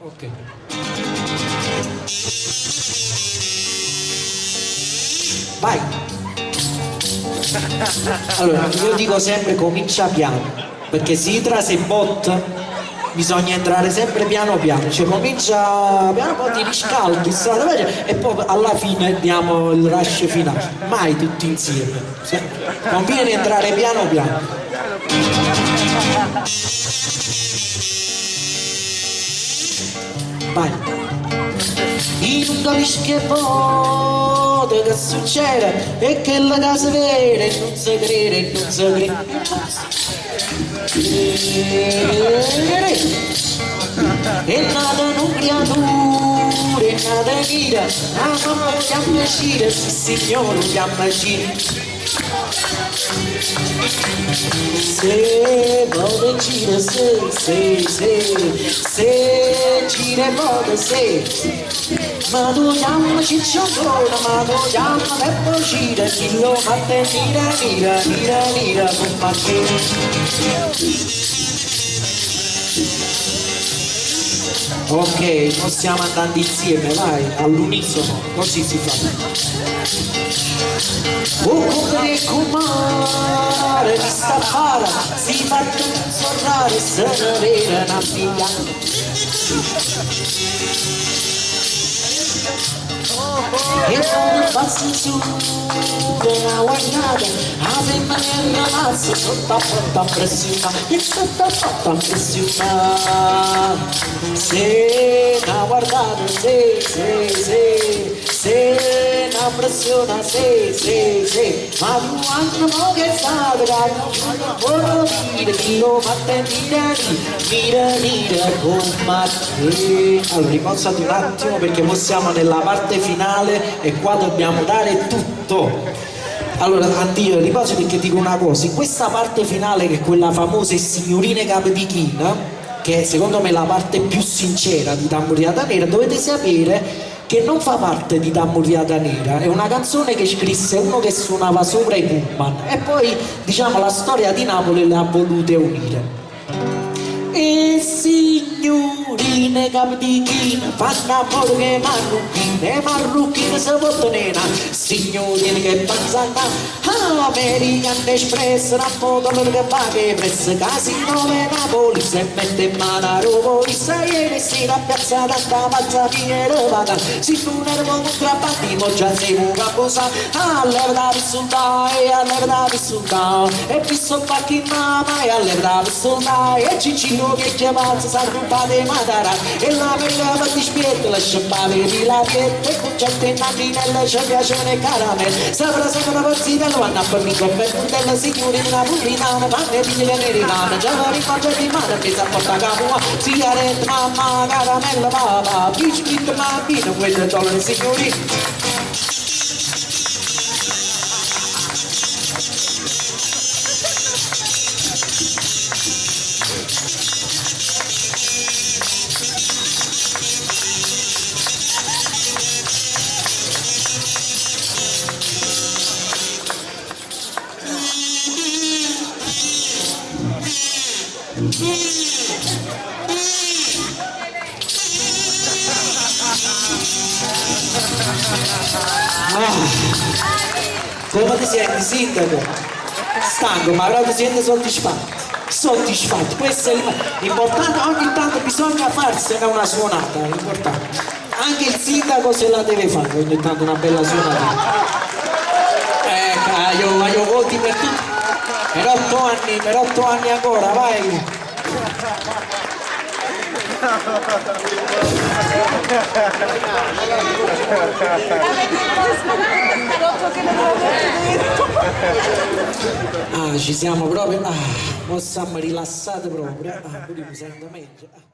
Ok. Vai. Allora, io dico sempre comincia piano, perché si tra se botta bisogna entrare sempre piano piano, cioè comincia piano, poi ti riscaldi e poi alla fine diamo il rush finale, mai tutti insieme. Conviene entrare piano piano. Vai. Io non capisco che voto che succede e che la casa vera e non si crede e non si crede. È nata una creatura, è nata Gira, la mamma chiama Gira, sì signore chiama Gira. Se moda gira, se gira e moda, ma tu chiama cicciotona, ma tu chiama Peppo gira, chi lo fatte mira, come che. Ok, non stiamo andando insieme, vai, all'unisono, così si fa. O come comare di sta para, si fa sorrare se ne vede una figlia. E non passa su una guardata, a me maniera mazza, sotto a pressione, e sotto a pressione. Se una guardata, se una pressione, ma tu anche che sta vedendo, voglio dire, chi lo fatte mira come te. Allora riposati un attimo perché possiamo nella parte finale e qua dobbiamo dare tutto. Allora Andio, riposi perché dico una cosa, in questa parte finale che è quella famosa Signorine Capodichina, che secondo me è la parte più sincera di Tamburiata Nera, dovete sapere che non fa parte di Tamburiata Nera, è una canzone che scrisse uno che suonava sopra i pullman e poi diciamo la storia di Napoli le ha volute unire. E signorine capodichine fanno amore che marrucchine se votano, signorine che pensano American Express, rapporto che paga i prezzi, casino di Napoli se mette in mano a Ropolissa, ieri sera a piazza tanta mazzatine e vada, si tu ne devo contrabbandi, mo già sei un caposa, all'era da vissuta, e visto il pacchi in mamma, e all'era da vissuta, e Cicino che chiamazza sa rubate matara, e la mega va di spietto, la sciampave di la pietta, e con gente in nandinella ci piacciono i caramelle, saprà sempre una pazzita, lo vanno a farmi con me, della signorina pulina, panne di americana, già la ricordo di mano, presa a porta capo, sigarette, mamma, caramella, papà, biscuit, bambino, quello sono le signorine. Come ti senti, sindaco? Stanco, ma però ti senti soddisfatto? Soddisfatto, questo è l'importante, ogni tanto bisogna farsene una suonata, è importante. Anche il sindaco se la deve fare ogni tanto una bella suonata. Io voti per tutti. Per 8 anni ancora, vai! Ah, ci siamo proprio, mo siamo rilassati proprio, pure mi sento meglio.